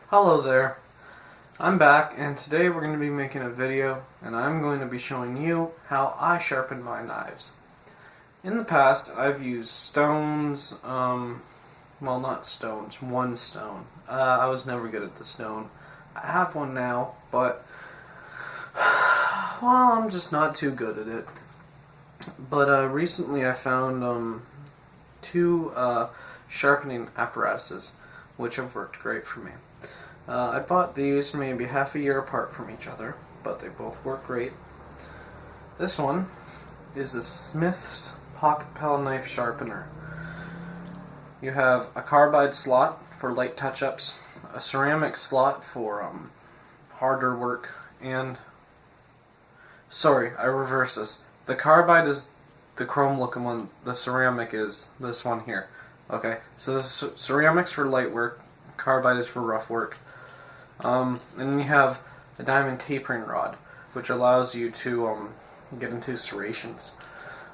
Hello there, I'm back and today we're going to be making a video and I'm going to be showing you how I sharpen my knives. In the past I've used stones, well not stones, one stone. I was never good at the stone. I have one now, but well, I'm just not too good at it. But recently I found two sharpening apparatuses which have worked great for me. I bought these maybe half a year apart from each other, but they both work great. This one is the Smith's Pocket Pell Knife Sharpener. You have a carbide slot for light touch-ups, a ceramic slot for harder work, and sorry, I reverse this. The carbide is the chrome looking one, the ceramic is this one here. Okay, so this ceramic's for light work, carbide is for rough work. And then you have a diamond tapering rod, which allows you to get into serrations.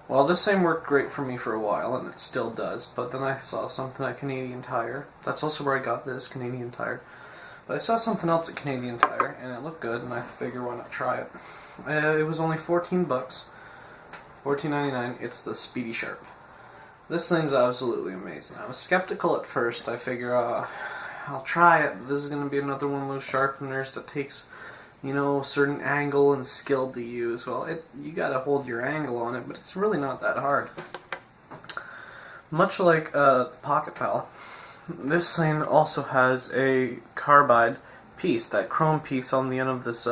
Well, this same worked great for me for a while, and it still does, but then I saw something at Canadian Tire. That's also where I got this, Canadian Tire. But I saw something else at Canadian Tire, and it looked good, and I figured why not try it. It was only $14, $14.99. It's the Speedy Sharp. This thing's absolutely amazing. I was skeptical at first. I figure, I'll try it. This is going to be another one of those sharpeners that takes, you know, a certain angle and skill to use. Well, you got to hold your angle on it, but it's really not that hard. Much like the Pocket Pal, this thing also has a carbide piece, that chrome piece on the end of this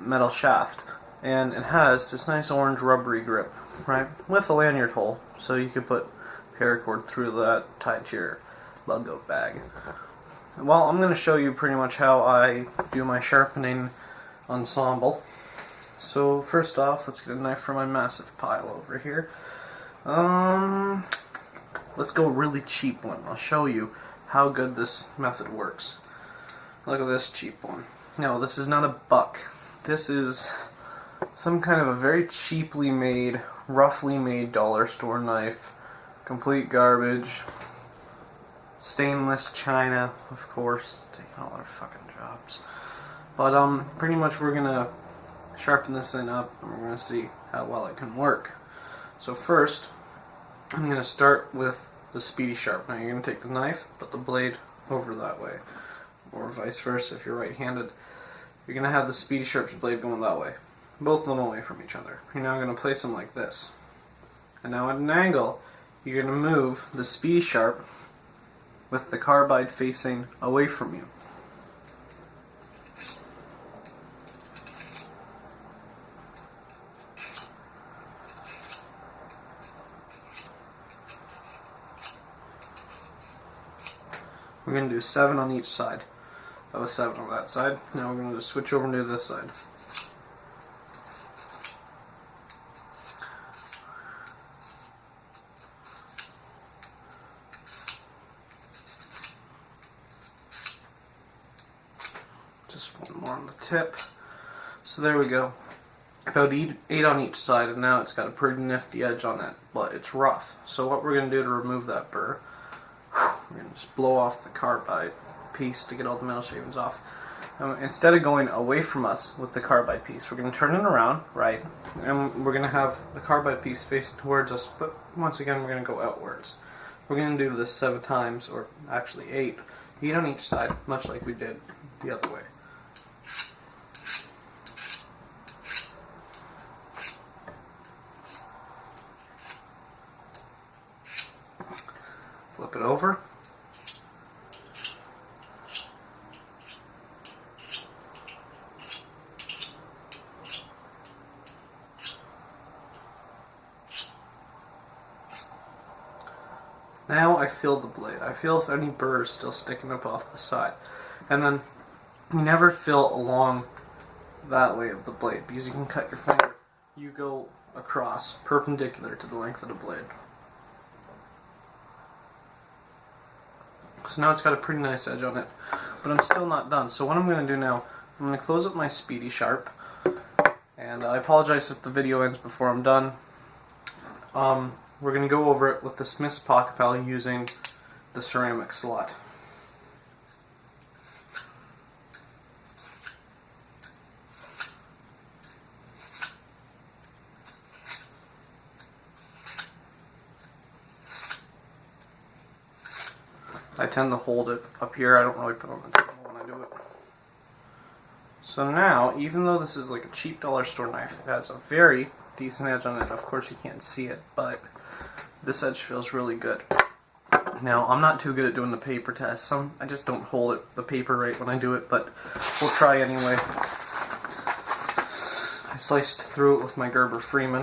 metal shaft, and it has this nice orange rubbery grip, right, with a lanyard hole, so you can put paracord through that tied to your lug goat bag. Well, I'm going to show you pretty much how I do my sharpening ensemble. So first off, let's get a knife from my massive pile over here. Let's go really cheap one. I'll show you how good this method works. Look at this cheap one. No, this is not a buck. This is some kind of a very cheaply made, roughly made dollar store knife. Complete garbage. Stainless china, of course, taking all our fucking jobs. But pretty much we're gonna sharpen this thing up and we're gonna see how well it can work. So first, I'm gonna start with the Speedy Sharp. Now you're gonna take the knife, put the blade over that way, or vice versa if you're right-handed. You're gonna have the Speedy Sharp's blade going that way, both of them away from each other. You're now gonna place them like this, and now at an angle, you're gonna move the Speedy Sharp with the carbide facing away from you. We're going to do 7 on each side. That was 7 on that side. Now we're going to switch over and do this side. Just one more on the tip. So there we go. About 8 on each side, and now it's got a pretty nifty edge on it, but it's rough. So what we're going to do to remove that burr, we're going to just blow off the carbide piece to get all the metal shavings off. Instead of going away from us with the carbide piece, we're going to turn it around, right, and we're going to have the carbide piece facing towards us, but once again we're going to go outwards. We're going to do this 7 times, or actually 8 on each side, much like we did the other way. Flip it over. Now I feel the blade. I feel if any burr is still sticking up off the side. And then you never feel along that way of the blade, because you can cut your finger. You go across, perpendicular to the length of the blade. So now it's got a pretty nice edge on it, but I'm still not done. So what I'm going to do now, I'm going to close up my Speedy Sharp, and I apologize if the video ends before I'm done. We're going to go over it with the Smith's Pocket Pal using the ceramic slot. I tend to hold it up here. I don't really put it on the table when I do it. So now, even though this is like a cheap dollar store knife, it has a very decent edge on it. Of course you can't see it, but this edge feels really good. Now, I'm not too good at doing the paper test. I just don't hold the paper right when I do it, but we'll try anyway. I sliced through it with my Gerber Freeman.